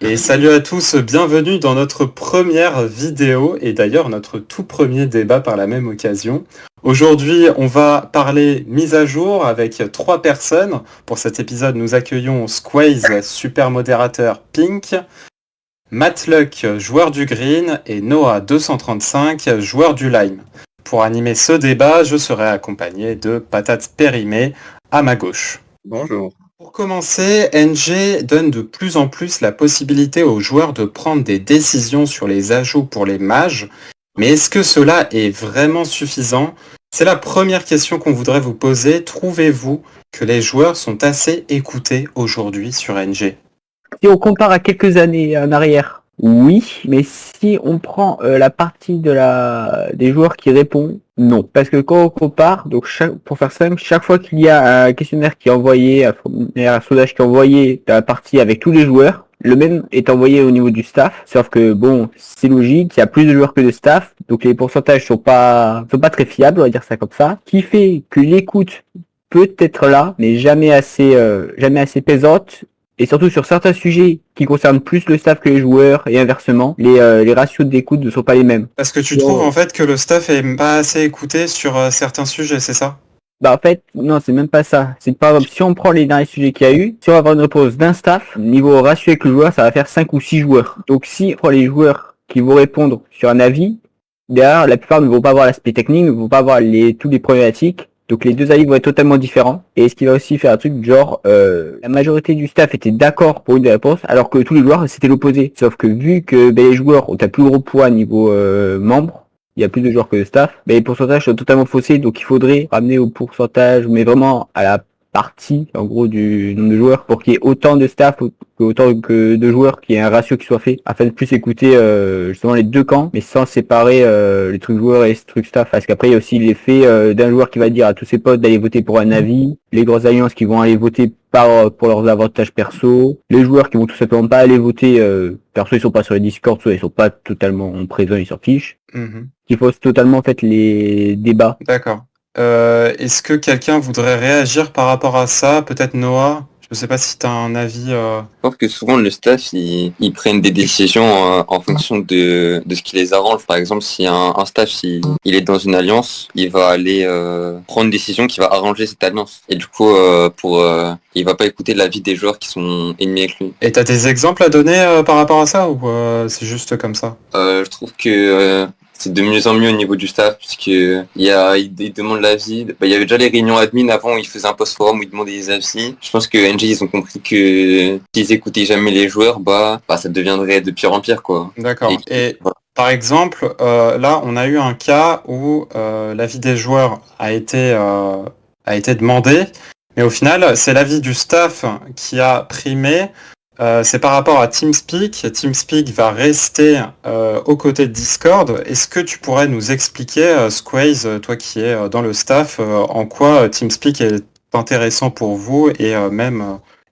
Et salut à tous, bienvenue dans notre première vidéo et d'ailleurs notre tout premier débat par la même occasion. Aujourd'hui, on va parler mise à jour avec 3 personnes. Pour cet épisode, nous accueillons Squaze, super modérateur Pink, Matluck, joueur du Green et Noah 235, joueur du Lime. Pour animer ce débat, je serai accompagné de Patate Périmée à ma gauche. Bonjour. Pour commencer, NG donne de plus en plus la possibilité aux joueurs de prendre des décisions sur les ajouts pour les mages, mais est-ce que cela est vraiment suffisant? C'est la première question qu'on voudrait vous poser. Trouvez-vous que les joueurs sont assez écoutés aujourd'hui sur NG? Si on compare à quelques années en arrière, oui, mais si on prend la partie des joueurs qui répondent, non. Parce que quand on compare, donc pour faire simple, chaque fois qu'il y a un questionnaire qui est envoyé, un sondage qui est envoyé dans la partie avec tous les joueurs, le même est envoyé au niveau du staff, sauf que bon, c'est logique, il y a plus de joueurs que de staff, donc les pourcentages sont pas très fiables, on va dire ça comme ça, qui fait que l'écoute peut être là, mais jamais assez pesante. Et surtout sur certains sujets qui concernent plus le staff que les joueurs et inversement, les ratios d'écoute ne sont pas les mêmes. Parce que tu trouves en fait que le staff est pas assez écouté sur certains sujets, c'est ça? Bah en fait, non, c'est même pas ça. C'est que par exemple, si on prend les derniers sujets qu'il y a eu, si on va avoir une réponse d'un staff, niveau ratio avec le joueur, ça va faire 5 ou 6 joueurs. Donc si on prend les joueurs qui vont répondre sur un avis, derrière, la plupart ne vont pas avoir l'aspect technique, ne vont pas avoir tous les problématiques. Donc les deux avis vont être totalement différents. Et ce qui va aussi faire un truc genre la majorité du staff était d'accord pour une des réponses, alors que tous les joueurs c'était l'opposé. Sauf que vu que les joueurs ont un plus gros poids niveau membres, il y a plus de joueurs que de staff, les pourcentages sont totalement faussés, donc il faudrait ramener au pourcentage, mais vraiment à la partie en gros du nombre de joueurs pour qu'il y ait autant de staff autant que de joueurs, qu'il y ait un ratio qui soit fait afin de plus écouter justement les deux camps, mais sans séparer les trucs joueurs et les trucs staff, parce qu'après il y a aussi l'effet d'un joueur qui va dire à tous ses potes d'aller voter pour un avis, les grosses alliances qui vont aller voter pour leurs avantages perso, les joueurs qui vont tout simplement pas aller voter perso, ils sont pas sur les Discord, soit ils sont pas totalement présents, ils s'en fichent, qui fausse totalement en fait les débats. D'accord. Est-ce que quelqu'un voudrait réagir par rapport à ça? Peut-être Noah? Je ne sais pas si tu as un avis. Je pense que souvent le staff, ils prennent des décisions en fonction de ce qui les arrange. Par exemple, si un staff il est dans une alliance, il va aller prendre une décision qui va arranger cette alliance. Et du coup, il va pas écouter l'avis des joueurs qui sont ennemis avec lui. Et tu as des exemples à donner par rapport à ça ou c'est juste comme ça? Je trouve que c'est de mieux en mieux au niveau du staff, puisque ils demandent l'avis. Il y avait déjà les réunions admin avant où ils faisaient un post forum où ils demandaient des avis. Je pense que NG ils ont compris que s'ils écoutaient jamais les joueurs, ça deviendrait de pire en pire, quoi. D'accord. Et par exemple, là on a eu un cas où l'avis des joueurs a été demandé, mais au final c'est l'avis du staff qui a primé. C'est par rapport à TeamSpeak. TeamSpeak va rester aux côtés de Discord. Est-ce que tu pourrais nous expliquer, Squaze, toi qui es dans le staff, en quoi TeamSpeak est intéressant pour vous et même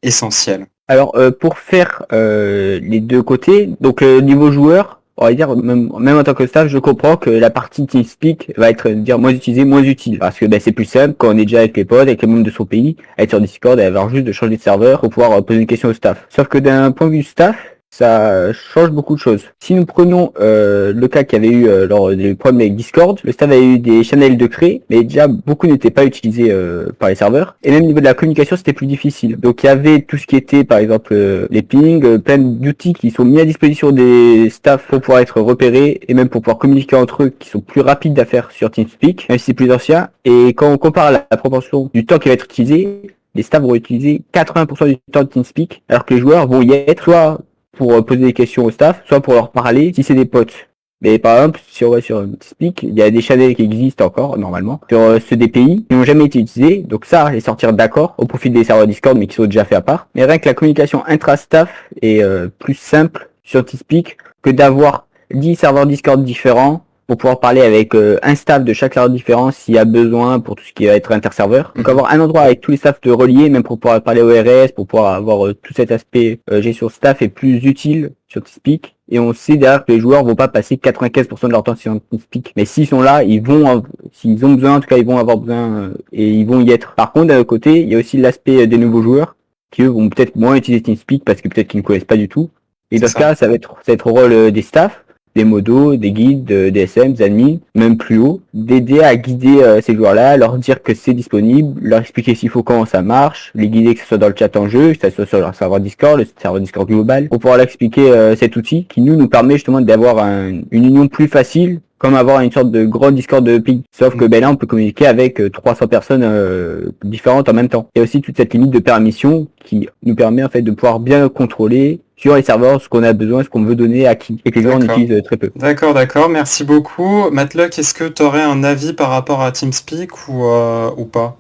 essentiel? Alors pour faire les deux côtés, donc niveau joueur, on va dire même en tant que staff, je comprends que la partie TeamSpeak va être moins utilisée, moins utile, parce que c'est plus simple quand on est déjà avec les potes, avec les membres de son pays, être sur Discord et avoir juste de changer de serveur pour pouvoir poser une question au staff. Sauf que d'un point de vue staff, ça change beaucoup de choses. Si nous prenons le cas qu'il y avait eu lors des problèmes avec Discord, le staff avait eu des channels de créer, mais déjà beaucoup n'étaient pas utilisés par les serveurs. Et même au niveau de la communication, c'était plus difficile. Donc il y avait tout ce qui était, par exemple, les pings, plein d'outils qui sont mis à disposition des staffs pour pouvoir être repérés et même pour pouvoir communiquer entre eux, qui sont plus rapides à faire sur TeamSpeak, même si c'est plus ancien. Et quand on compare la proportion du temps qui va être utilisé, les staffs vont utiliser 80% du temps de TeamSpeak, alors que les joueurs vont y être soit pour poser des questions au staff, soit pour leur parler si c'est des potes. Mais par exemple, si on va sur TeamSpeak, il y a des channels qui existent encore, normalement, sur ceux des pays, qui n'ont jamais été utilisés, donc ça, les sortir d'accord, au profit des serveurs Discord, mais qui sont déjà faits à part. Mais rien que la communication intra-staff est plus simple sur TeamSpeak que d'avoir 10 serveurs Discord différents, pour pouvoir parler avec un staff de chaque serveur différent s'il y a besoin pour tout ce qui va être interserveur. Donc avoir un endroit avec tous les staffs de reliés, même pour pouvoir parler au RS, pour pouvoir avoir tout cet aspect gestion staff est plus utile sur TeamSpeak. Et on sait derrière que les joueurs vont pas passer 95% de leur temps sur TeamSpeak. Mais s'ils sont là, s'ils ont besoin, en tout cas ils vont avoir besoin et ils vont y être. Par contre, d'un autre côté, il y a aussi l'aspect des nouveaux joueurs qui eux vont peut-être moins utiliser TeamSpeak parce que peut-être qu'ils ne connaissent pas du tout. Et dans C'est ce cas, ça va être au rôle des staffs, des modos, des guides, des SM, des admins, même plus haut, d'aider à guider ces joueurs-là, leur dire que c'est disponible, leur expliquer s'il faut comment ça marche, les guider que ce soit dans le chat en jeu, que ce soit sur leur serveur Discord, le serveur Discord global, pour pouvoir leur expliquer cet outil qui nous permet justement d'avoir une union plus facile, comme avoir une sorte de gros Discord de ping. Sauf que là, on peut communiquer avec 300 personnes différentes en même temps. Il y a aussi toute cette limite de permission qui nous permet en fait de pouvoir bien contrôler sur les serveurs ce qu'on a besoin, ce qu'on veut donner à qui, et que les gens en utilisent très peu. D'accord, merci beaucoup. Matluck, est-ce que tu aurais un avis par rapport à TeamSpeak ou pas?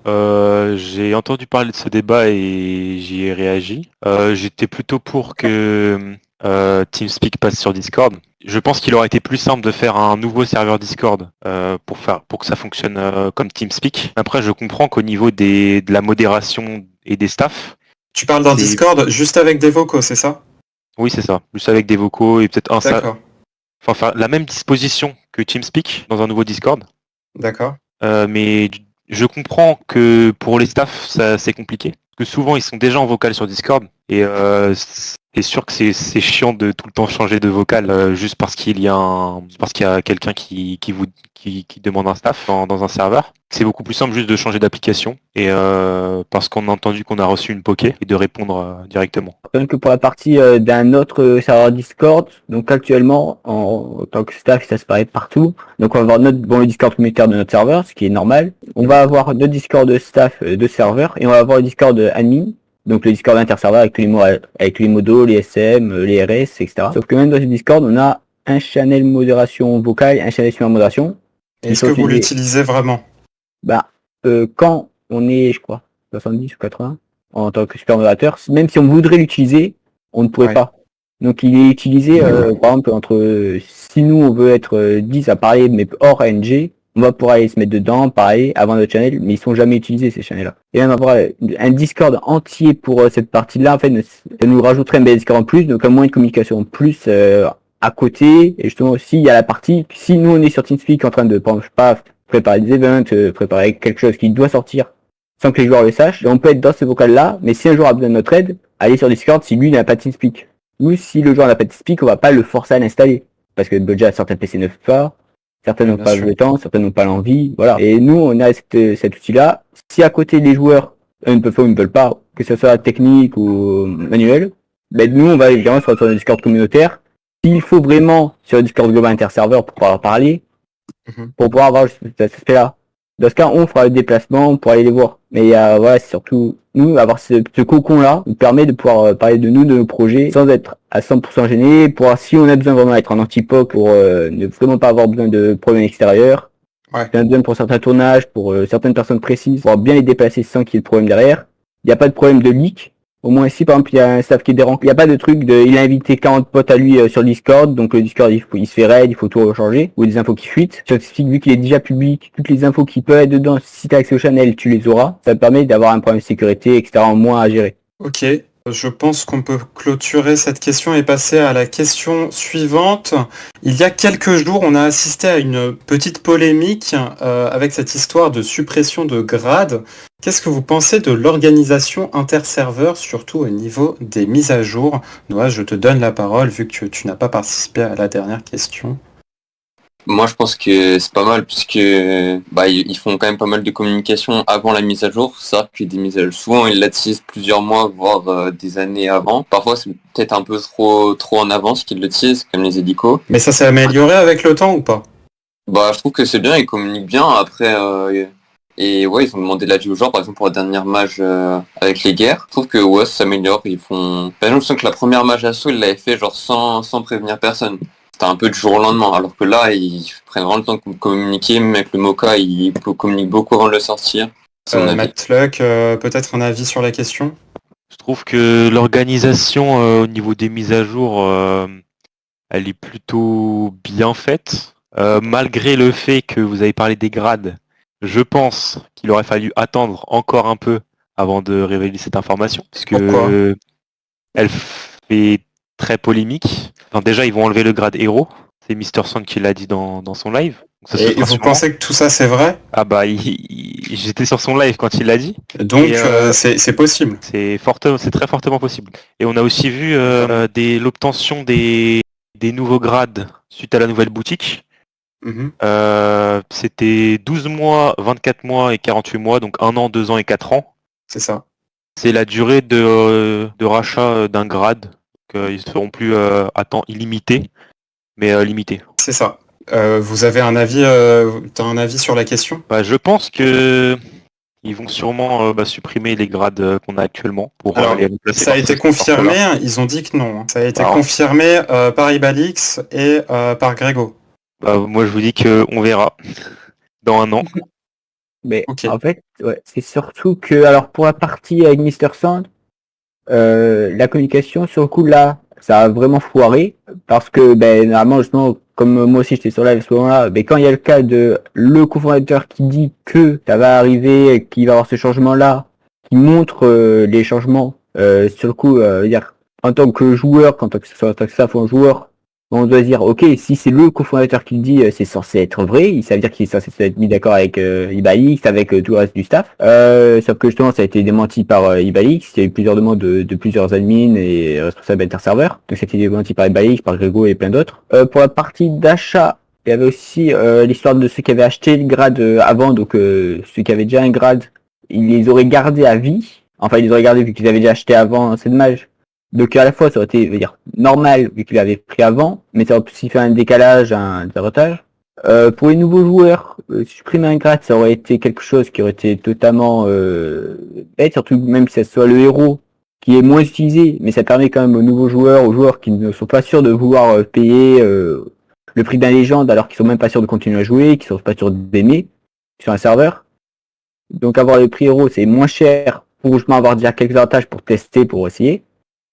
J'ai entendu parler de ce débat et j'y ai réagi. J'étais plutôt pour que TeamSpeak passe sur Discord. Je pense qu'il aurait été plus simple de faire un nouveau serveur Discord pour que ça fonctionne comme TeamSpeak. Après, je comprends qu'au niveau de la modération et des staffs... Tu parles d'un Discord juste avec des vocaux, c'est ça? Oui, c'est ça. Juste avec des vocaux et peut-être D'accord. Enfin, la même disposition que TeamSpeak dans un nouveau Discord. D'accord. Mais je comprends que pour les staffs, ça c'est compliqué. Parce que souvent, ils sont déjà en vocal sur Discord. Et c'est sûr que c'est chiant de tout le temps changer de vocal juste parce qu'il y a quelqu'un qui demande un staff dans un serveur. C'est beaucoup plus simple juste de changer d'application et parce qu'on a entendu qu'on a reçu une poké et de répondre directement. Donc pour la partie d'un autre serveur Discord, donc actuellement en tant que staff ça se paraît partout. Donc on va avoir le Discord communautaire de notre serveur, ce qui est normal. On va avoir notre Discord de staff de serveur et on va avoir le Discord admin. Donc le Discord interserveur avec tous les modos, les SM, les RS, etc. Sauf que même dans ce Discord, on a un channel modération vocale, un channel super modération. Est-ce que vous l'utilisez vraiment? Quand on est, je crois, 70 ou 80 en tant que super modérateur, même si on voudrait l'utiliser, on ne pourrait pas. Donc il est utilisé, par exemple, si nous on veut être 10 à parler, mais hors ANG, on va pouvoir aller se mettre dedans, pareil, avant notre channel, mais ils sont jamais utilisés ces channels-là. Et même avoir un Discord entier pour cette partie-là, en fait, ça nous rajouterait un Discord en plus, donc un moyen de communication en plus à côté. Et justement aussi, il y a la partie, si nous on est sur TeamSpeak en train de, je sais pas, préparer des events, préparer quelque chose qui doit sortir sans que les joueurs le sachent, et on peut être dans ce vocal-là, mais si un joueur a besoin de notre aide, aller sur Discord si lui n'a pas de TeamSpeak. Ou si le joueur n'a pas de TeamSpeak, on va pas le forcer à l'installer. Parce que déjà certains PC ne peuvent pas, certains n'ont pas le temps, certains n'ont pas l'envie, voilà. Et nous, on a cet outil-là. Si à côté les joueurs, eux ne peuvent pas ou ne veulent pas, que ce soit technique ou manuel, nous, on va évidemment sur le Discord communautaire. S'il faut vraiment sur le Discord global interserveur pour pouvoir parler, pour pouvoir avoir cet aspect-là. Dans ce cas, on fera le déplacement pour aller les voir. Mais voilà, c'est surtout nous, avoir ce cocon-là, nous permet de pouvoir parler de nous, de nos projets, sans être à 100% gêné, pour si on a besoin vraiment d'être en anti-POC, pour ne vraiment pas avoir besoin de problèmes extérieurs. Ouais. Si on a besoin pour certains tournages, pour certaines personnes précises, pour bien les déplacer sans qu'il y ait de problème derrière. Il n'y a pas de problème de leak. Au moins ici, par exemple, il y a un staff qui est dérange. Il n'y a pas de truc il a invité 40 potes à lui sur Discord, donc le Discord il se fait raid, il faut tout rechanger, ou des infos qui fuitent. Sur TeamSpeak, vu qu'il est déjà public, toutes les infos qui peuvent être dedans, si tu as accès au channel, tu les auras. Ça te permet d'avoir un problème de sécurité, etc. en moins à gérer. Ok, je pense qu'on peut clôturer cette question et passer à la question suivante. Il y a quelques jours, on a assisté à une petite polémique avec cette histoire de suppression de grades. Qu'est-ce que vous pensez de l'organisation interserveur, surtout au niveau des mises à jour? Noah, je te donne la parole vu que tu n'as pas participé à la dernière question. Moi, je pense que c'est pas mal puisque ils font quand même pas mal de communication avant la mise à jour. C'est vrai que des mises à jour, souvent ils l'utilisent plusieurs mois, voire des années avant. Parfois, c'est peut-être un peu trop en avance qu'ils l'utilisent, comme les édicos. Mais ça s'est amélioré avec le temps ou pas? Je trouve que c'est bien, ils communiquent bien. Après, et ouais, ils ont demandé l'avis aux joueurs, par exemple pour la dernière mage avec les guerres. Je trouve que ouais, ça s'améliore. Ils font. Par exemple, je sens que la première mage assaut, ils l'avaient fait genre sans prévenir personne. C'était un peu du jour au lendemain, alors que là, ils prennent vraiment le temps de communiquer, même avec le Mocha, ils communiquent beaucoup avant de le sortir. Matluck, peut-être un avis sur la question? Je trouve que l'organisation au niveau des mises à jour, elle est plutôt bien faite. Malgré le fait que vous avez parlé des grades, je pense qu'il aurait fallu attendre encore un peu avant de révéler cette information. Parce que elle fait très polémique. Enfin, déjà, ils vont enlever le grade héros. C'est Mister Sand qui l'a dit dans son live. Donc, ça se Et fera vous sûrement. pensez que tout ça c'est vrai? Ah bah, j'étais sur son live quand il l'a dit. Donc Et, c'est possible. c'est très fortement possible. Et on a aussi vu l'obtention des nouveaux grades suite à la nouvelle boutique. Mhm. C'était 12 mois, 24 mois et 48 mois, donc 1 an, 2 ans et 4 ans. C'est ça. C'est la durée de rachat d'un grade. Donc, ils ne seront plus à temps illimité, mais limité. C'est ça. Vous avez t'as un avis sur la question? Bah, je pense que ils vont sûrement supprimer les grades qu'on a actuellement pour Alors, les remplacer ça a par été par ceux-là. confirmé, hein, ils ont dit que non, hein. Ça a été Alors, confirmé par Ibalix et par Grégo. bah, moi, je vous dis qu'on verra dans 1 an. Mais Ok. en fait, ouais, c'est surtout que, alors pour la partie avec Mister Sand, la communication sur le coup là, ça a vraiment foiré parce que ben normalement justement comme moi aussi j'étais sur live à ce moment-là, mais quand il y a le cas de le cofondateur qui dit que ça va arriver, qu'il va y avoir ce changement là, qui montre les changements sur le coup, dire en tant que joueur, en tant que staff ou un joueur, on doit se dire ok si c'est le cofondateur qui le dit, c'est censé être vrai, ça veut dire qu'il est censé être mis d'accord avec Ibalix, avec tout le reste du staff. Sauf que justement ça a été démenti par Ibalix, il y a eu plusieurs demandes de plusieurs admins et responsables interserveurs, donc ça a été démenti par Ibalix, par Grégo et plein d'autres. Pour la partie d'achat, il y avait aussi l'histoire de ceux qui avaient acheté le grade avant, donc ceux qui avaient déjà un grade, ils les auraient gardés à vie, enfin ils les auraient gardés vu qu'ils avaient déjà acheté avant, c'est dommage. Donc à la fois ça aurait été, dire, normal vu qu'il avait pris avant, mais ça aurait aussi fait un décalage, un désavantage. Pour les nouveaux joueurs, supprimer un grade, ça aurait été quelque chose qui aurait été totalement bête, surtout même si ça soit le héros qui est moins utilisé, mais ça permet quand même aux nouveaux joueurs, aux joueurs qui ne sont pas sûrs de vouloir payer le prix d'un légende alors qu'ils sont même pas sûrs de continuer à jouer, qu'ils sont pas sûrs d'aimer sur un serveur. Donc avoir le prix héros, c'est moins cher pour justement avoir déjà quelques avantages pour tester, pour essayer,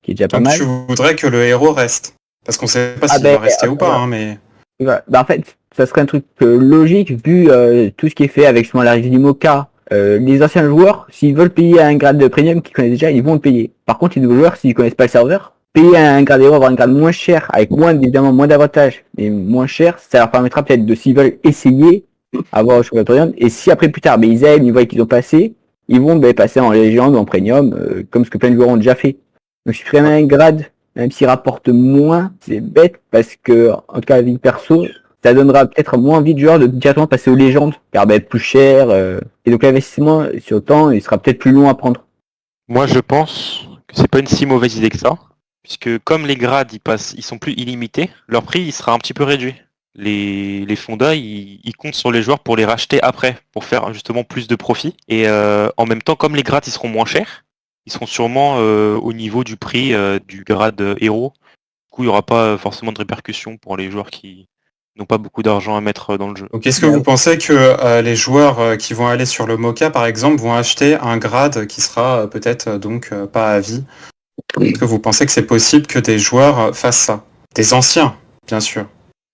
qui est déjà pas Donc mal. tu voudrais que le héros reste. Parce qu'on sait pas Ah s'il ben, va rester ou pas, voilà. hein, mais... Voilà. Bah, en fait, ça serait un truc logique vu tout ce qui est fait avec justement l'arrivée du Mocha. Les anciens joueurs, s'ils veulent payer un grade de premium qu'ils connaissent déjà, ils vont le payer. Par contre, les nouveaux joueurs, s'ils connaissent pas le serveur, payer un grade héros, avoir un grade moins cher, avec évidemment moins d'avantages, mais moins cher, ça leur permettra peut-être de, s'ils veulent essayer, avoir le championnat premium. Et si après plus tard, ils aiment, ils voient qu'ils ont passé, ils vont passer en légende ou en premium, comme ce que plein de joueurs ont déjà fait. Donc si tu fais un grade, même s'il rapporte moins, c'est bête parce que, en tout cas, la vie perso, ça donnera peut-être moins envie de joueurs de directement passer aux légendes, car plus cher, et donc l'investissement sur le temps, il sera peut-être plus long à prendre. Moi, je pense que c'est pas une si mauvaise idée que ça, puisque comme les grades ils sont plus illimités, leur prix il sera un petit peu réduit. Les fondas ils comptent sur les joueurs pour les racheter après, pour faire justement plus de profit. Et en même temps, comme les grades ils seront moins chers, ils seront sûrement au niveau du prix du grade héros. Du coup, il n'y aura pas forcément de répercussions pour les joueurs qui n'ont pas beaucoup d'argent à mettre dans le jeu. Donc est-ce que vous pensez que les joueurs qui vont aller sur le Mocha, par exemple, vont acheter un grade qui sera peut-être pas à vie? Est-ce que vous pensez que c'est possible que des joueurs fassent ça? Des anciens, bien sûr.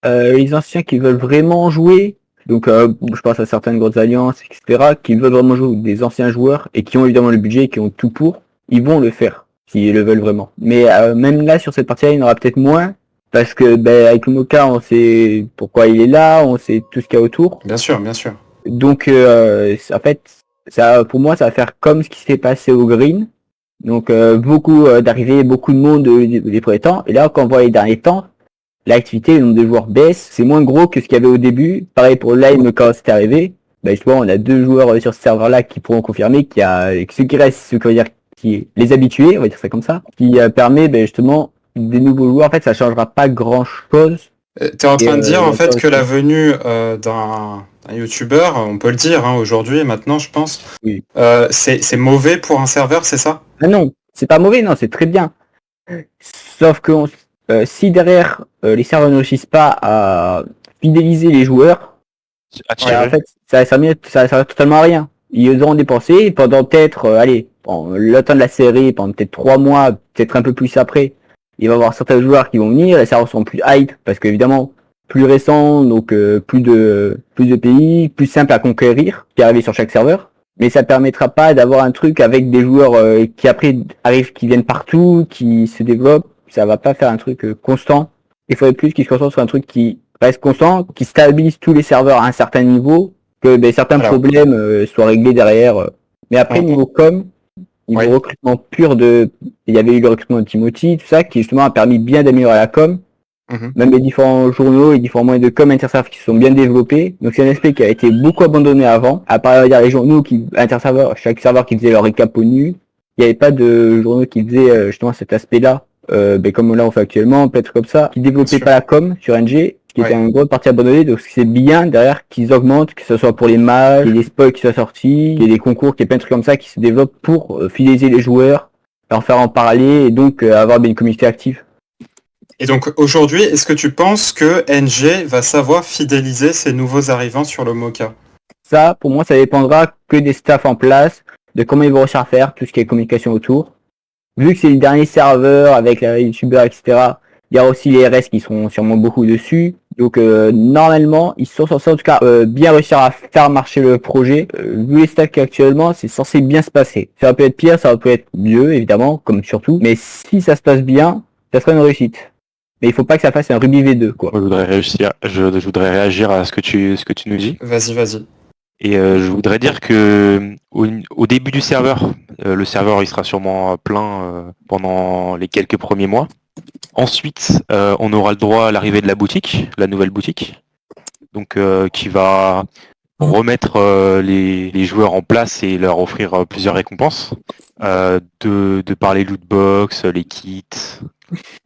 Les anciens qui veulent vraiment jouer, donc je pense à certaines grosses alliances, etc., qui veulent vraiment jouer, des anciens joueurs, et qui ont évidemment le budget, qui ont tout pour, ils vont le faire, s'ils le veulent vraiment. Mais même là, sur cette partie-là, il y en aura peut-être moins, parce que avec le Mocha, on sait pourquoi il est là, on sait tout ce qu'il y a autour. Bien sûr, bien sûr. Donc en fait, ça, pour moi, ça va faire comme ce qui s'est passé au Green. Donc beaucoup d'arrivées, beaucoup de monde des premiers temps. Et là, quand on voit les derniers temps, l'activité, le nombre de joueurs baisse. C'est moins gros que ce qu'il y avait au début. Pareil pour Lime quand c'était arrivé. Justement, on a 2 joueurs sur ce serveur-là qui pourront confirmer qu'il y a ceux qui restent, ceux qui, qui les habitués, on va dire ça comme ça, qui permet justement des nouveaux joueurs. En fait, ça changera pas grand-chose. T'es en train de dire en fait que la venue d'un youtubeur, on peut le dire aujourd'hui et maintenant je pense, Oui. c'est mauvais pour un serveur, c'est ça? Ah non, c'est pas mauvais, non, c'est très bien. Sauf que si derrière les serveurs ne réussissent pas à fidéliser les joueurs, en fait, ça sert totalement à rien. Ils auront dépensé pendant peut-être, le temps de la série, pendant peut-être 3 mois, peut-être un peu plus après, il va y avoir certains joueurs qui vont venir, les serveurs seront plus hype, parce qu'évidemment, plus récents, donc plus de pays, plus simple à conquérir, qui arrivent sur chaque serveur. Mais ça permettra pas d'avoir un truc avec des joueurs qui après arrivent, qui viennent partout, qui se développent. Ça va pas faire un truc constant. Il faudrait plus qu'ils se concentrent sur un truc qui reste constant, qui stabilise tous les serveurs à un certain niveau, que certains Alors. problèmes soient réglés derrière. Mais après, On- niveau com, niveau Oui. recrutement pur il y avait eu le recrutement de Timothy, tout ça, qui justement a permis bien d'améliorer la com. Mhm. Même les différents journaux et différents moyens de com interserve qui se sont bien développés. Donc c'est un aspect qui a été beaucoup abandonné avant. À part les journaux chaque serveur qui faisait leur récap au nu, il n'y avait pas de journaux qui faisaient justement cet aspect-là, comme là on fait actuellement, peut-être comme ça, qui développaient sûr. pas la com sur NG, qui était Ouais. une grosse partie abandonnée. Donc c'est bien derrière qu'ils augmentent, que ce soit pour les matchs, qu'il y ait des spoils qui soient sortis, qu'il y ait des concours, qu'il y ait plein de trucs comme ça qui se développent pour fidéliser les joueurs, leur faire en parler et donc avoir une communauté active. Et donc aujourd'hui, est-ce que tu penses que NG va savoir fidéliser ses nouveaux arrivants sur le Mocha? Ça, pour moi, ça dépendra que des staffs en place, de comment ils vont réussir à faire tout ce qui est communication autour. Vu que c'est les derniers serveurs avec les youtubeurs, etc., il y aura aussi les RS qui seront sûrement beaucoup dessus. Donc normalement, ils sont censés en tout cas bien réussir à faire marcher le projet. Vu les stacks actuellement, c'est censé bien se passer. Ça peut être pire, ça peut être mieux, évidemment, comme surtout. Mais si ça se passe bien, ça sera une réussite. Mais il faut pas que ça fasse un Ruby V2, quoi. Je voudrais réagir à ce que tu nous dis. Vas-y. Et je voudrais dire que au début du serveur, le serveur il sera sûrement plein pendant les quelques premiers mois. Ensuite, on aura le droit à l'arrivée de la boutique, la nouvelle boutique, donc qui va remettre les joueurs en place et leur offrir plusieurs récompenses, de par les loot box, les kits,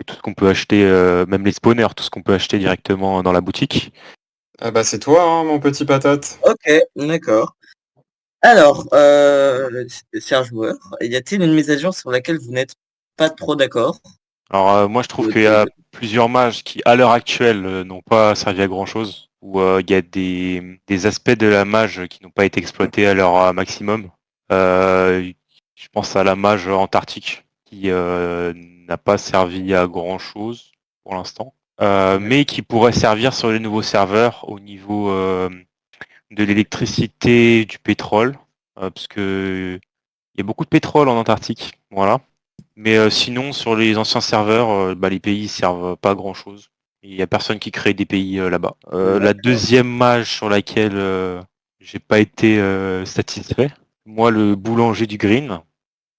tout ce qu'on peut acheter, même les spawners, tout ce qu'on peut acheter directement dans la boutique. Ah bah c'est toi, hein, mon petit patate. Ok, d'accord. Alors, cher joueur, y a-t-il une mise à jour sur laquelle vous n'êtes pas trop d'accord? Alors moi je trouve qu'il y a plusieurs mages qui à l'heure actuelle n'ont pas servi à grand chose, où il y a des aspects de la mage qui n'ont pas été exploités à leur maximum. Je pense à la mage antarctique qui n'a pas servi à grand chose pour l'instant, mais qui pourrait servir sur les nouveaux serveurs au niveau de l'électricité, du pétrole, parce que il y a beaucoup de pétrole en Antarctique, voilà. Mais sinon, sur les anciens serveurs, les pays servent pas à grand chose. Il n'y a personne qui crée des pays là-bas. La deuxième mage sur laquelle j'ai pas été satisfait, moi le boulanger du green,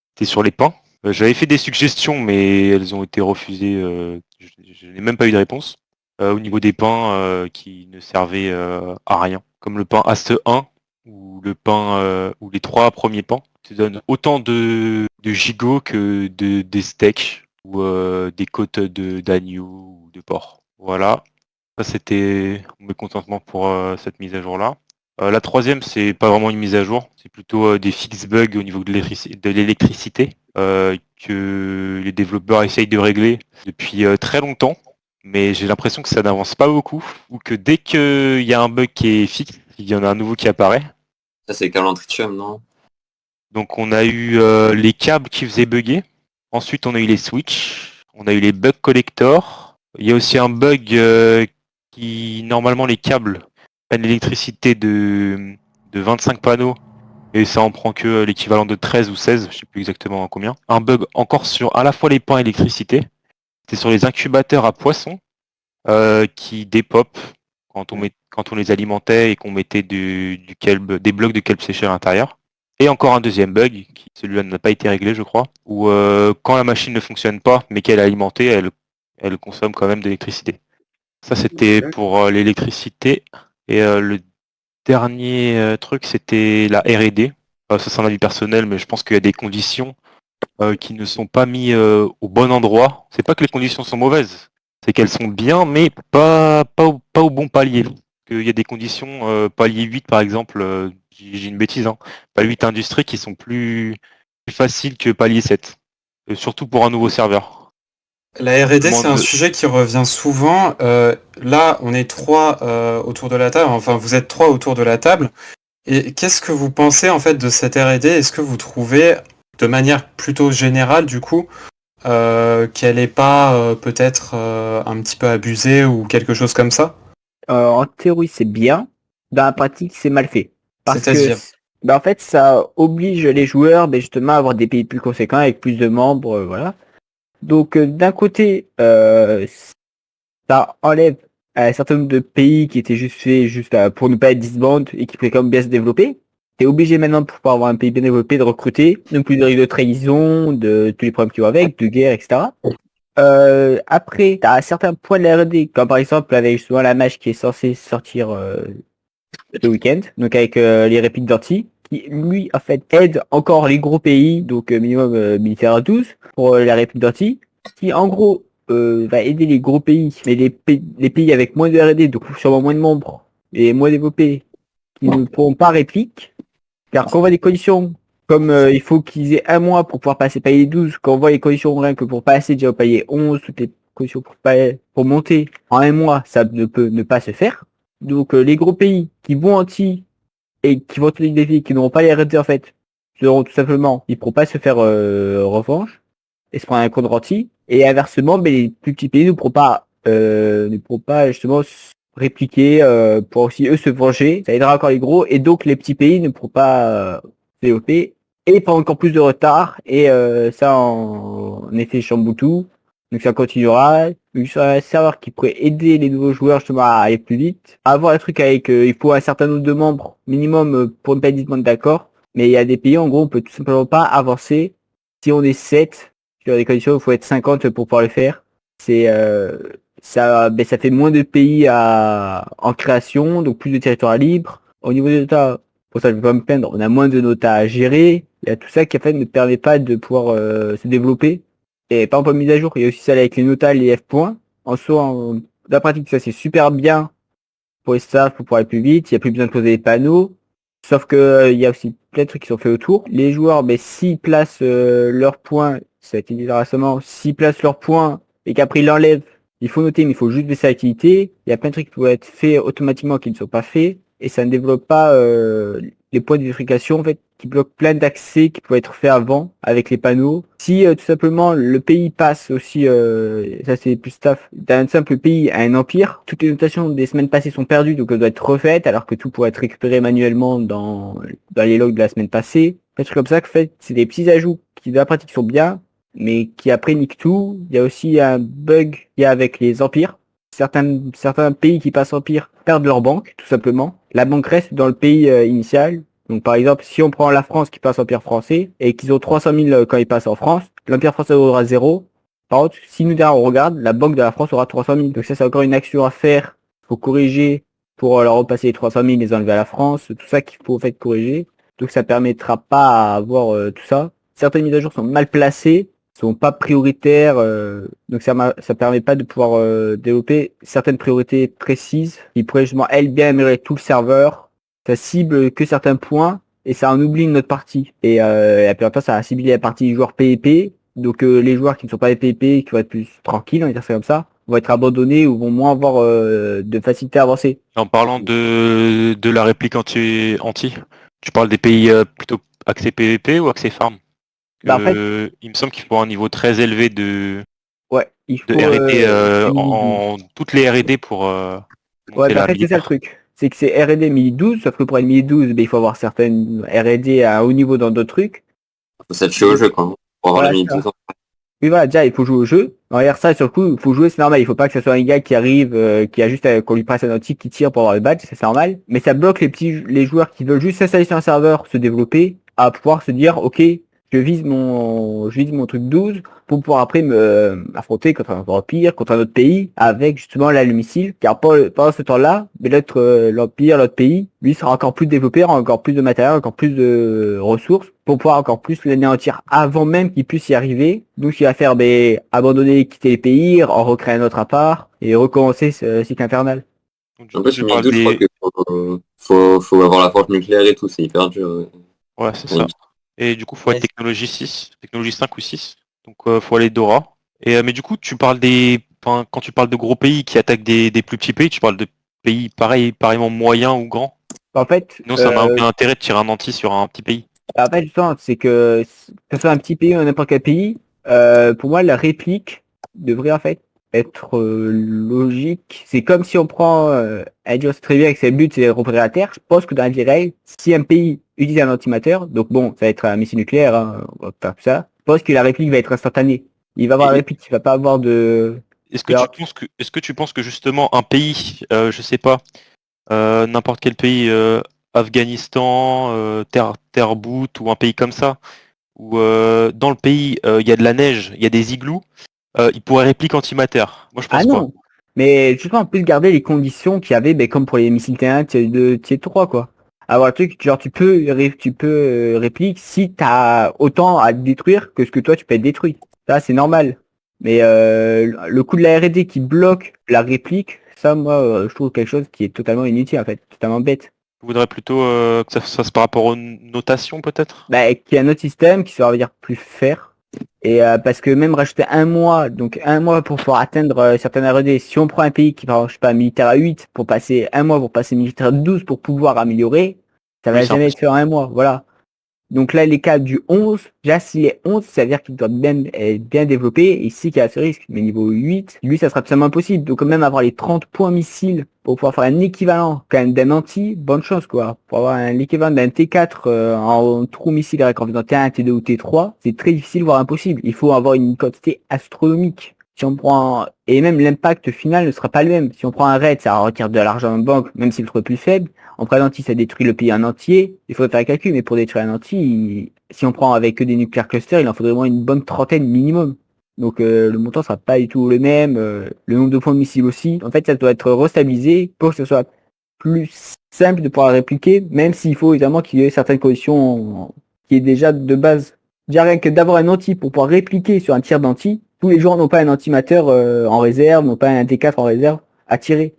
c'était sur les pains. J'avais fait des suggestions, mais elles ont été refusées. Je n'ai même pas eu de réponse. Au niveau des pains qui ne servaient à rien, comme le pain Aste 1 ou le pain ou les 3 premiers pains, te donnent autant de gigots que des steaks ou des côtes d'agneau ou de porc. Voilà, ça c'était mon mécontentement pour cette mise à jour là. La troisième, c'est pas vraiment une mise à jour, c'est plutôt des fix bugs au niveau de l'électricité que les développeurs essayent de régler depuis très longtemps, mais j'ai l'impression que ça n'avance pas beaucoup, ou que dès qu'il y a un bug qui est fixe, il y en a un nouveau qui apparaît. Ça, c'est Calentrium, non? Donc on a eu les câbles qui faisaient bugger, ensuite on a eu les switches, on a eu les bugs collector, il y a aussi un bug qui, normalement, les câbles prennent l'électricité de 25 panneaux, et ça en prend que l'équivalent de 13 ou 16, je sais plus exactement combien. Un bug encore sur à la fois les points électricité, c'est sur les incubateurs à poissons qui dépop quand on les alimentait et qu'on mettait des blocs de kelp séché à l'intérieur. Et encore un deuxième bug, celui-là n'a pas été réglé je crois, où quand la machine ne fonctionne pas mais qu'elle est alimentée, elle consomme quand même de l'électricité. Ça c'était pour l'électricité. Et le dernier truc c'était la R&D. Ça c'est un avis personnel, mais je pense qu'il y a des conditions qui ne sont pas mis au bon endroit. C'est pas que les conditions sont mauvaises, c'est qu'elles sont bien, mais pas au bon palier. Il y a des conditions, palier 8 par exemple, j'ai une bêtise, hein, palier 8 industrie qui sont plus faciles que palier 7. Surtout pour un nouveau serveur. La R&D, c'est un sujet qui revient souvent. Là, on est 3 autour de la table. Enfin, vous êtes 3 autour de la table. Et qu'est-ce que vous pensez en fait de cette R&D? Est-ce que vous trouvez, de manière plutôt générale, du coup, qu'elle n'est pas peut-être un petit peu abusée ou quelque chose comme ça? En théorie, c'est bien. Dans la pratique, c'est mal fait. Parce que, C'est-à-dire? en fait, ça oblige les joueurs justement à avoir des pays plus conséquents avec plus de membres, voilà. Donc, d'un côté, ça enlève à un certain nombre de pays qui étaient juste faits pour ne pas être disband et qui pouvaient quand même bien se développer. T'es obligé maintenant, pour pouvoir avoir un pays bien développé, de recruter, donc plus de risques de trahison, de tous les problèmes qui vont avec, de guerre, etc. Après, t'as certains points de la R&D, comme par exemple avec justement la mage qui est censée sortir le week-end, donc avec les répliques d'anti, qui lui en fait aide encore les gros pays, donc minimum militaire à 12 pour la réplique d'anti, qui en gros va aider les gros pays, mais les pays avec moins de R&D, donc sûrement moins de membres et moins développés, qui ne pourront pas réplique, car quand on voit des conditions comme il faut qu'ils aient un mois pour pouvoir passer payer 12, quand on voit les conditions rien que pour passer déjà au payer 11, toutes les conditions pour monter en un mois, ça ne peut ne pas se faire. Donc les gros pays qui vont anti et qui vont tenir des défis, qui n'auront pas les RT en fait, seront tout simplement, ils ne pourront pas se faire revanche et se prendre un contre anti. Et inversement, mais les plus petits pays ne pourront pas justement répliquer pour aussi eux se venger. Ça aidera encore les gros et donc les petits pays ne pourront pas développer et prendre encore plus de retard et ça en effet chamboule tout. Donc ça continuera. Donc sur un serveur qui pourrait aider les nouveaux joueurs justement à aller plus vite. Avoir un truc avec il faut un certain nombre de membres minimum pour ne pas être disband d'accord. Mais il y a des pays en gros on peut tout simplement pas avancer si on est 7 sur des conditions où il faut être 50 pour pouvoir le faire. C'est ça fait moins de pays en création, donc plus de territoire libre. Au niveau des notas, pour ça je vais pas me plaindre, on a moins de notas à gérer. Il y a tout ça qui en fait ne permet pas de pouvoir se développer. Et par exemple, mise à jour, il y a aussi ça avec les notas, les F points. En soi, la pratique, ça c'est super bien pour les staffs, pour pouvoir aller plus vite. Il n'y a plus besoin de poser des panneaux. Sauf que il y a aussi plein de trucs qui sont faits autour. Les joueurs, s'ils placent leurs points, ça a été dit récemment, s'ils placent leurs points et qu'après ils l'enlèvent, il faut noter, mais il faut juste baisser l'activité. Il y a plein de trucs qui peuvent être faits automatiquement qui ne sont pas faits. Et ça ne développe pas les points de vérification en fait, qui bloquent plein d'accès qui pouvaient être faits avant avec les panneaux. Si tout simplement le pays passe aussi, ça c'est plus staff, d'un simple pays à un empire, toutes les notations des semaines passées sont perdues, donc elles doivent être refaites, alors que tout pourrait être récupéré manuellement dans les logs de la semaine passée. Des trucs comme ça, que fait, c'est des petits ajouts qui de la pratique sont bien, mais qui après niquent tout. Il y a aussi un bug qu'il y a avec les empires. Certains pays qui passent empire perdent leur banque, tout simplement. La banque reste dans le pays initial. Donc par exemple, si on prend la France qui passe empire français et qu'ils ont 300 000 quand ils passent en France, l'empire français aura 0. Par contre, si nous derrière on regarde, la banque de la France aura 300 000. Donc ça c'est encore une action à faire. Il faut corriger pour leur repasser les 300 000, les enlever à la France. Tout ça qu'il faut en fait corriger. Donc ça permettra pas à avoir tout ça. Certaines mises à jour sont mal placées, sont pas prioritaires, donc ça permet pas de pouvoir développer certaines priorités précises qui pourraient justement elles bien améliorer tout le serveur. Ça cible que certains points et ça en oublie une autre partie. Et la plupart du temps ça a ciblé la partie des joueurs PvP, donc les joueurs qui ne sont pas des PvP, qui vont être plus tranquilles, on va dire ça comme ça, vont être abandonnés ou vont moins avoir de facilité à avancer. En parlant de la réplique anti, tu parles des pays plutôt axés PvP ou axés farm? En fait, il me semble qu'il faut un niveau très élevé de ouais, il faut R&D en toutes les R&D pour monter en la fait c'est ça le militaire. truc. C'est que c'est R&D 1012, sauf que pour être 1012, il faut avoir certaines R&D à haut niveau dans d'autres trucs. Faut s'acheter au jeu, quoi. Pour avoir Voilà, la ça. minute 12 ans. Oui voilà, déjà il faut jouer au jeu. Derrière ça, sur le coup, il faut jouer, c'est normal. Il faut pas que ce soit un gars qui arrive, qui a juste qu'on lui presse un outil qui tire pour avoir le badge, ça, c'est normal. Mais ça bloque les joueurs qui veulent juste s'installer sur un serveur, se développer, à pouvoir se dire, ok, je vise mon truc 12 pour pouvoir après me affronter contre un empire, contre un autre pays, avec justement là le missile. Car pendant ce temps-là, mais l'empire, l'autre pays, lui sera encore plus développé, aura encore plus de matériel, encore plus de ressources pour pouvoir encore plus l'anéantir avant même qu'il puisse y arriver. Donc il va faire abandonner, quitter les pays, en recréer un autre à part et recommencer ce cycle infernal. Donc, du En coup, plus, je sur parle minute 12, je crois des... que faut avoir la force nucléaire et tout, c'est hyper dur. Ouais, c'est ça. Et du coup, faut être technologie 6, technologie 5 ou 6. Donc faut aller Dora. Et mais du coup, tu parles quand tu parles de gros pays qui attaquent des plus petits pays, tu parles de pays pareillement moyens ou grands. En fait, Non, ça n'a aucun intérêt de tirer un anti sur un petit pays. justement, c'est que ce soit un petit pays ou n'importe quel pays, pour moi, la réplique devrait en fait être logique. C'est comme si on prend Age of Trivia avec ses buts, c'est repérer la Terre. Je pense que dans la vie réelle, si un pays utilise un antimateur, donc bon, ça va être un missile nucléaire, hein, on va faire ça. Je pense que la réplique va être instantanée. Il va avoir la réplique, il va pas avoir de est-ce que tu penses que justement un pays, je sais pas, n'importe quel pays, Afghanistan, Terre Boot ou un pays comme ça, où dans le pays il y a de la neige, il y a des igloos, il pourrait réplique antimatter. Moi je Ah pense pas. non, mais je pense en plus garder les conditions qu'il y avait, ben, comme pour les missiles T1, T2, T3 quoi. Avoir un truc, genre tu peux réplique si t'as autant à détruire que ce que toi tu peux être détruit. Ça c'est normal. Mais le coup de la R&D qui bloque la réplique, ça moi je trouve quelque chose qui est totalement inutile en fait, totalement bête. Je voudrais plutôt que ça se fasse par rapport aux notations peut-être. Bah, qu'il y ait un autre système qui soit, on va dire, plus fair. Et parce que même rajouter un mois, donc un mois pour pouvoir atteindre certaines R&D, si on prend un pays qui, par exemple, je sais pas, militaire à 8, pour passer un mois pour passer militaire à 12 pour pouvoir améliorer, ça va Oui, c'est jamais être fait en un mois, voilà. Donc là, les cas du 11, déjà s'il est 11, ça veut dire qu'il doit bien être bien développé, et ici qu'il y a ce risque. Mais niveau 8, lui, ça sera totalement impossible. Donc même avoir les 30 points missiles pour pouvoir faire un équivalent quand même d'un anti, bonne chance quoi. Pour avoir l'équivalent d'un T4 en trou missile avec en faisant T1, T2 ou T3, c'est très difficile, voire impossible. Il faut avoir une quantité astronomique. Si on prend, et même l'impact final ne sera pas le même. Si on prend un raid, ça retire de l'argent en banque, même s'il est plus faible. En prenant un anti, ça détruit le pays en entier. Il faut faire un calcul, mais pour détruire un anti, si on prend avec que des nucléaires clusters, il en faudrait moins une bonne trentaine minimum. Donc le montant sera pas du tout le même. Le nombre de points de missiles aussi. En fait, ça doit être restabilisé pour que ce soit plus simple de pouvoir répliquer, même s'il faut évidemment qu'il y ait certaines conditions qui est déjà de base. Déjà rien que d'avoir un anti pour pouvoir répliquer sur un tir d'anti, tous les joueurs n'ont pas un antimateur en réserve, n'ont pas un T4 en réserve à tirer.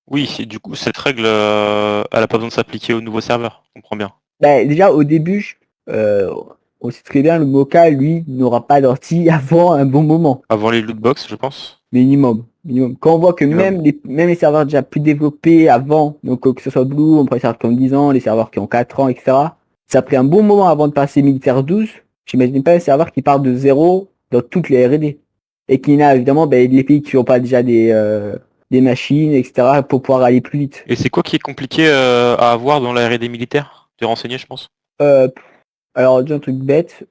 Oui, et du coup cette règle, elle a pas besoin de s'appliquer au nouveau serveur. On comprend bien. Bah, déjà au début, on sait très bien le Mocha, lui, n'aura pas d'anti avant un bon moment. Avant les loot box, je pense. Minimum. Quand on voit que même les serveurs déjà plus développés avant, donc que ce soit Blue, on prend les serveurs qui ont 10 ans, les serveurs qui ont 4 ans, etc. Ça a pris un bon moment avant de passer militaire 12. J'imagine pas un serveur qui part de zéro dans toutes les R&D. Et qui n'a évidemment les pays qui n'ont pas déjà des machines, etc. pour pouvoir aller plus vite. Et c'est quoi qui est compliqué à avoir dans la R&D militaire? T'es renseigné, je pense. Alors, dis un truc bête.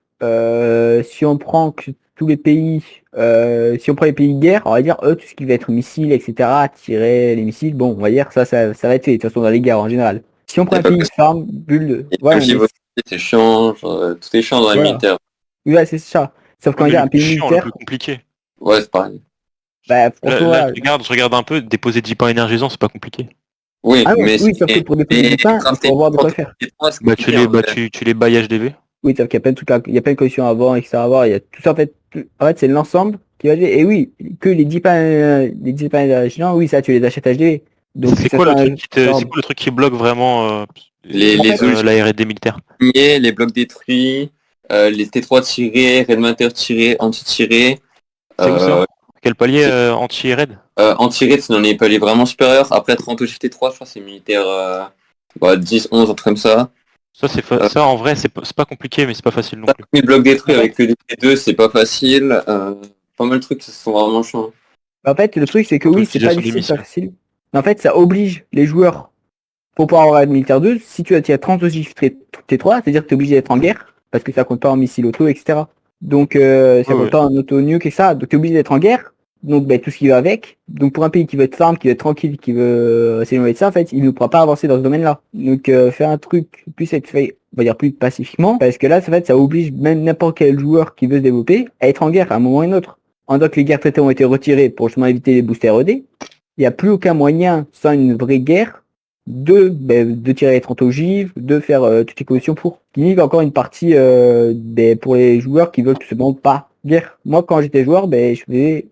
Si on prend que tous les pays, si on prend les pays de guerre, on va dire tout ce qui va être missiles, etc., tirer les missiles, bon, on va dire ça va être fait, de toute façon dans les guerres en général. Si on prend un pays de farm, bulle, voilà, c'est chiant, genre, tout est chiant dans les militaires. Ouais, c'est ça. Sauf quand il y a un pays chiant, militaire, le plus compliqué. Ouais, c'est pareil. bah, Là, je regarde un peu, déposer 10 pains énergisants, c'est pas compliqué. Oui, ah non, mais oui, sauf que pour déposer des pains, il faut avoir de quoi faire. Tu les bailles HDV. Oui, sauf qu'il y a plein de trucs, il y a plein de conditions avant, etc. à voir, il y a tout ça, en fait, c'est l'ensemble qui va jouer. Et oui, que les 10 pains, énergisants, oui, ça, tu les achètes HDV. Donc, c'est quoi le truc qui bloque vraiment la R&D militaire? Les blocs détruits, les T3 tirés, Redmatter tirés, anti-tirés. C'est où ça? Quel palier anti-raid? Anti-raid, c'est dans les paliers vraiment supérieurs. Après 30 au T3, je crois c'est militaire 10, 11, un truc comme ça. Ça en vrai, c'est pas compliqué, mais c'est pas facile non plus. Les blocs détruits avec que des T2, c'est pas facile. Pas mal de trucs qui sont vraiment chiants. En fait, le truc, c'est que oui, c'est pas difficile, c'est pas facile. Mais en fait, ça oblige les joueurs, pour pouvoir avoir un militaire 2, si tu as 30 ogives T3, c'est-à-dire que tu es obligé d'être en guerre, parce que ça compte pas en missile auto, etc. Donc, ça compte pas en auto-nuke, etc. Donc, tu es obligé d'être en guerre. Donc, tout ce qui va avec. Donc, pour un pays qui veut être farm, qui veut être tranquille, qui veut s'éloigner de ça, en fait, il ne pourra pas avancer dans ce domaine-là. Donc, faire un truc puisse être fait, on va dire, plus pacifiquement, parce que là, en fait, ça oblige même n'importe quel joueur qui veut se développer à être en guerre à un moment ou à un autre. En tant que les guerres traitées ont été retirées pour justement éviter les boosters RED, il n'y a plus aucun moyen, sans une vraie guerre, de tirer les 30 ogives, de faire toutes les conditions pour. Il y a encore une partie pour les joueurs qui veulent tout simplement pas guerre. Moi, quand j'étais joueur, je vais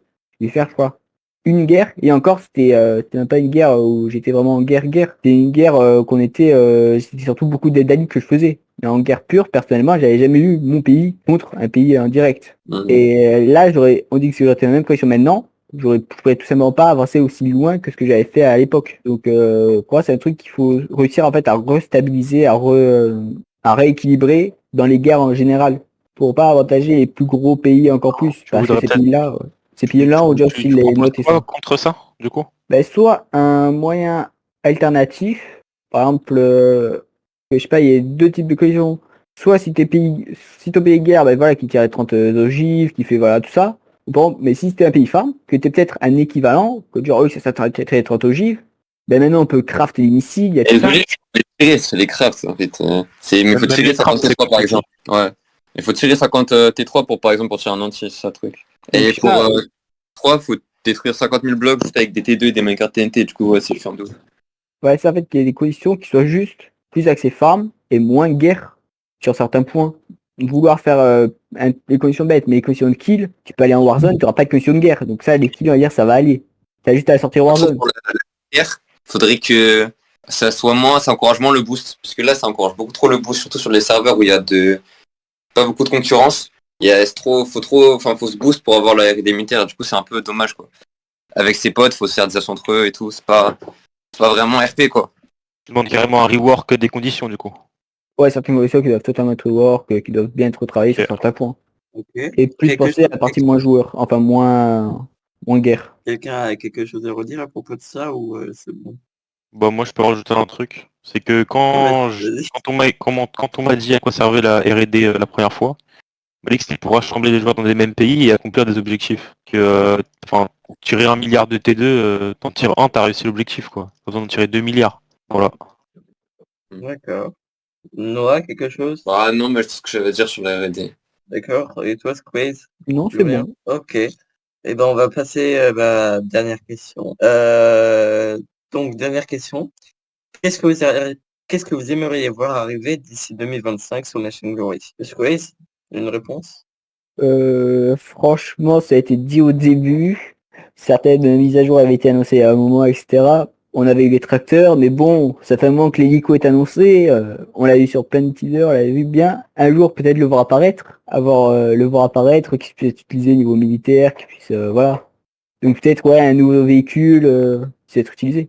faire quoi, une guerre, et encore c'était même pas une guerre où j'étais vraiment en guerre. C'était une guerre c'était surtout beaucoup d'aides que je faisais. Mais en guerre pure, personnellement, j'avais jamais eu mon pays contre un pays indirect. Et là, on dit que si j'aurais été dans la même position maintenant, je pourrais tout simplement pas avancer aussi loin que ce que j'avais fait à l'époque. Donc, quoi, c'est un truc qu'il faut réussir en fait à restabiliser, à rééquilibrer dans les guerres en général, pour pas avantager les plus gros pays encore plus. Parce que ces pays-là ont déjà aussi les notes et ça. Contre ça, du coup? Soit un moyen alternatif, par exemple, je sais pas, il y a deux types de collisions. Soit si ton pays de guerre, voilà, qui tire 30 ogives, qui fait voilà tout ça, Bon, mais si c'était un pays farm, que t'es peut-être un équivalent, que genre, oui, ça s'attendrait peut-être à être ogive, ben maintenant on peut craft des missiles, il y a tout Et ça. les tirer, c'est les crafts en fait. Mais il faut Même tirer les 50 crafts, c'est T3 par compliqué. exemple. Ouais. Il faut tirer 50 T3 pour par exemple pour tirer un entier, c'est ça le truc. Donc, Et je sais pour pas, 3, faut détruire 50 000 blocs juste avec des T2 et des minecarts TNT, du coup ouais c'est chiant de ouf. ouais, c'est en fait qu'il y a des conditions qui soient justes, plus axées farm et moins guerre sur certains points. Vouloir faire les conditions bêtes, mais les conditions de kill, tu peux aller en Warzone, tu n'auras pas de conditions de guerre. Donc ça, les kills, on va dire, ça va aller. T'as juste à sortir Warzone. Pour la guerre, faudrait que ça soit moins, ça encourage moins le boost. Parce que là ça encourage beaucoup trop le boost, surtout sur les serveurs où il y a pas beaucoup de concurrence. Faut se boost pour avoir la R&D militaire. Du coup c'est un peu dommage quoi. Avec ses potes, faut se faire des assos entre eux et tout, c'est pas vraiment RP quoi. Tu demandes carrément un rework des conditions du coup. Ouais, certaines conditions qui doivent totalement être work, qui doivent bien être retravaillées sur Ok. certains points. Ok. Et plus penser à la partie moins joueur, enfin moins guerre. Quelqu'un a quelque chose à redire à propos de ça ou c'est bon? Bah moi je peux rajouter un truc. C'est que Vas-y. quand on m'a dit à quoi servait la R&D la première fois, on m'a dit que c'était pour rassembler les joueurs dans les mêmes pays et accomplir des objectifs. Tirer 1 milliard de T2, t'en tires un, t'as réussi l'objectif quoi. Pas besoin de tirer 2 milliards. Voilà. D'accord. Noah, quelque chose? Ah non, mais c'est ce que j'avais à dire sur la R&D. D'accord. Et toi, Squeeze? Non, Plus c'est rien? bon. Ok. Eh ben, on va passer dernière question. Donc, dernière question. Qu'est-ce que vous aimeriez voir arriver d'ici 2025 sur Nation Glory? Squeeze, une réponse? Franchement, ça a été dit au début. Certaines mises à jour avaient été annoncées à un moment, etc. On avait eu les tracteurs, mais bon, ça fait un moment que l'hélico est annoncé. On l'a vu sur plein de teasers, on l'avait vu bien. Un jour, peut-être le voir apparaître, le voir apparaître, qu'il puisse être utilisé au niveau militaire, qu'il puisse, voilà. Donc peut-être, ouais, un nouveau véhicule, puisse être utilisé.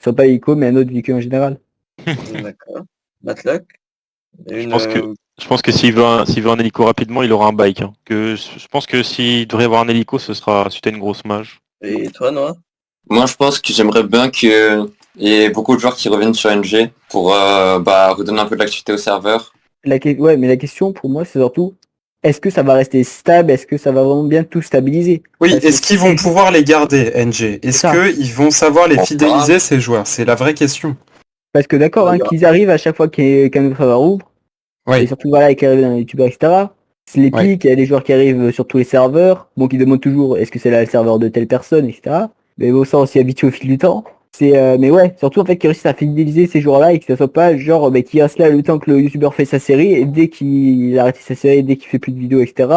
Soit pas l'hélico, mais un autre véhicule en général. D'accord. Matlock? Je pense que s'il veut un hélico rapidement, il aura un bike. Hein. Je pense que s'il devrait avoir un hélico, c'était une grosse mage. Et toi, Noah? Moi, je pense que j'aimerais bien qu'il y ait beaucoup de joueurs qui reviennent sur NG pour redonner un peu de l'activité au serveur. Ouais, mais la question pour moi, c'est surtout, est-ce que ça va rester stable? Est-ce que ça va vraiment bien tout stabiliser? Oui, Parce est-ce que qu'ils vont pouvoir les garder, NG? Est-ce ça. qu'ils vont savoir les On fidéliser, ces joueurs? C'est la vraie question. Parce que d'accord, hein, D'accord. qu'ils arrivent à chaque fois qu'un nouveau serveur ouvre, et Oui, surtout voilà, avec l'arrivée d'un youtubeur, etc. C'est les Ouais. pics, il y a des joueurs qui arrivent sur tous les serveurs, bon, qui demandent toujours est-ce que c'est là le serveur de telle personne, etc. Mais bon, ça on s'y habitue au fil du temps. Mais ouais, surtout en fait qu'ils réussissent à fidéliser ces joueurs-là et que ça soit pas genre qui reste là le temps que le youtubeur fait sa série et dès qu'il arrête sa série, dès qu'il fait plus de vidéos, etc.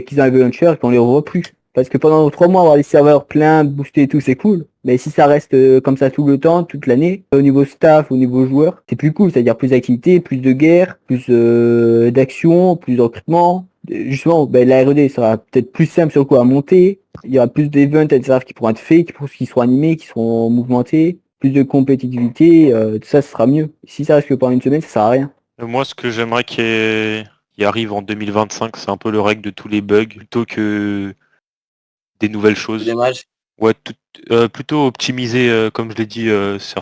Qu'ils enlèvent le launcher et qu'on les revoit plus. Parce que pendant 3 mois avoir des serveurs pleins, boostés et tout, c'est cool. Mais si ça reste comme ça tout le temps, toute l'année, au niveau staff, au niveau joueur, c'est plus cool. C'est-à-dire plus d'activité, plus de guerre, plus d'action, plus de recrutement. Justement, la R&D sera peut-être plus simple sur le coup à monter. Il y aura plus d'events, etc. qui pourront être faits, qui seront animés, qui seront mouvementés. Plus de compétitivité, tout ça, ce sera mieux. Si ça reste que pendant une semaine, ça sert à rien. Moi, ce que j'aimerais qu'il arrive en 2025, c'est un peu le règle de tous les bugs, plutôt que des nouvelles C'est choses. dommage. Ouais, plutôt optimiser, comme je l'ai dit,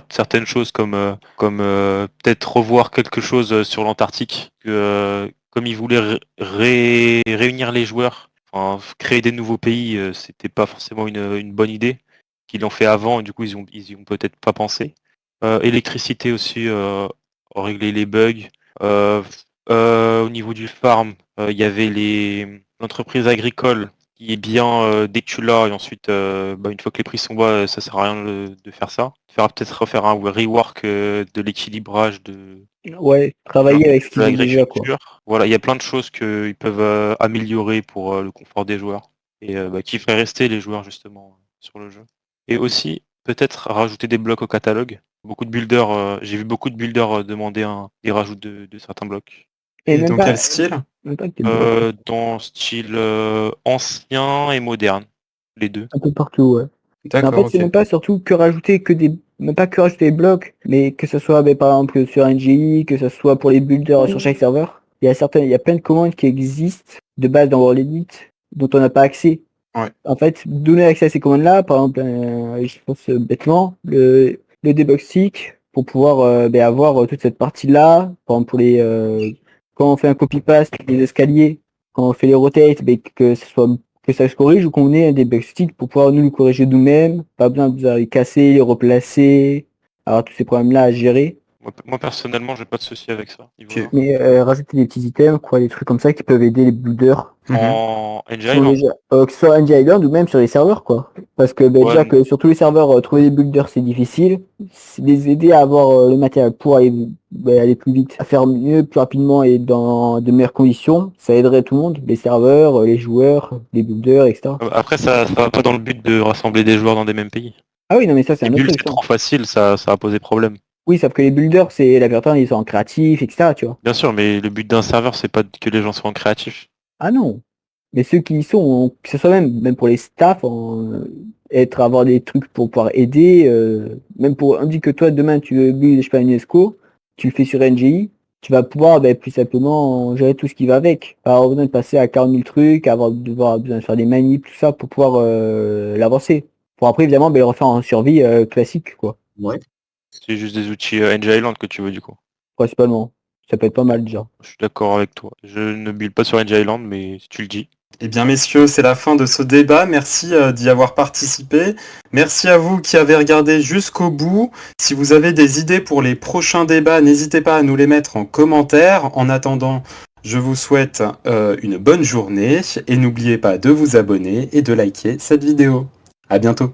certaines choses comme peut-être revoir quelque chose sur l'Antarctique. Comme ils voulaient réunir les joueurs, enfin, créer des nouveaux pays, c'était pas forcément une bonne idée. Qu'ils l'ont fait avant et du coup ils y ont peut-être pas pensé. Électricité aussi, régler les bugs. Euh, Au niveau du farm, il y avait l'entreprise agricole qui est bien dès que tu l'as et ensuite une fois que les prix sont bas, ça sert à rien de faire ça. Il faudra peut-être refaire un rework de l'équilibrage Ouais, travailler avec ce qu'ils ont déjà, quoi. l'agriculture. Voilà, il y a plein de choses qu'ils peuvent améliorer pour le confort des joueurs et qui ferait rester les joueurs justement sur le jeu. Et aussi peut-être rajouter des blocs au catalogue. Beaucoup de builders, j'ai vu beaucoup de builders demander des rajouts de certains blocs. Et Et dans quel style? même pas quel bloc. Dans style ancien et moderne, les deux. Un peu partout, ouais. Mais en D'accord, fait, c'est ok. même pas surtout que rajouter même pas que rajouter des blocs, mais que ce soit par exemple sur NGI, que ce soit pour les builders sur chaque serveur. Il y a plein de commandes qui existent de base dans World Edit dont on n'a pas accès. Ouais. En fait, donner accès à ces commandes-là, par exemple, je pense bêtement, le debug stick pour pouvoir avoir toute cette partie-là, par exemple pour quand on fait un copy-paste des escaliers, quand on fait les rotates, que ce soit que ça se corrige ou qu'on ait des bugstick pour pouvoir nous le corriger nous-mêmes, pas besoin de les casser, les replacer, avoir tous ces problèmes-là à gérer. Moi, personnellement, j'ai pas de souci avec ça. Ok. Mais rajouter des petits items, quoi, des trucs comme ça qui peuvent aider les builders. En NG Sur Island. que ce soit NG Island ou même sur les serveurs, quoi. Parce que Ouais, déjà que sur tous les serveurs, trouver des builders c'est difficile. C'est les aider à avoir le matériel pour aller plus vite, à faire mieux, plus rapidement et dans de meilleures conditions. Ça aiderait tout le monde, les serveurs, les joueurs, les builders, etc. Après, ça va pas dans le but de rassembler des joueurs dans des mêmes pays. Ah oui, non mais ça c'est Les un autre bulles, truc. c'est trop facile, ça va poser problème. Oui, sauf que les builders, c'est la plupart ils sont en créatif, etc. Tu vois. Bien sûr, mais le but d'un serveur, c'est pas que les gens soient créatifs. Ah non. Mais ceux qui y sont, que ce soit même pour les staffs, avoir des trucs pour pouvoir aider, même pour, on dit que toi demain tu veux build, je sais pas, une ESCO, tu le fais sur NGI, tu vas pouvoir plus simplement gérer tout ce qui va avec. Pas avoir besoin de passer à 40 000 trucs, devoir besoin de faire des manips, tout ça pour pouvoir l'avancer. Pour après évidemment le refaire en survie classique, quoi, Ouais. C'est juste des outils NG Island que tu veux du coup. principalement. Ça peut être pas mal déjà. Je suis d'accord avec toi. Je ne build pas sur NG Island, mais si tu le dis. Eh bien, messieurs, c'est la fin de ce débat. Merci d'y avoir participé. Merci à vous qui avez regardé jusqu'au bout. Si vous avez des idées pour les prochains débats, n'hésitez pas à nous les mettre en commentaire. En attendant, je vous souhaite une bonne journée et n'oubliez pas de vous abonner et de liker cette vidéo. À bientôt.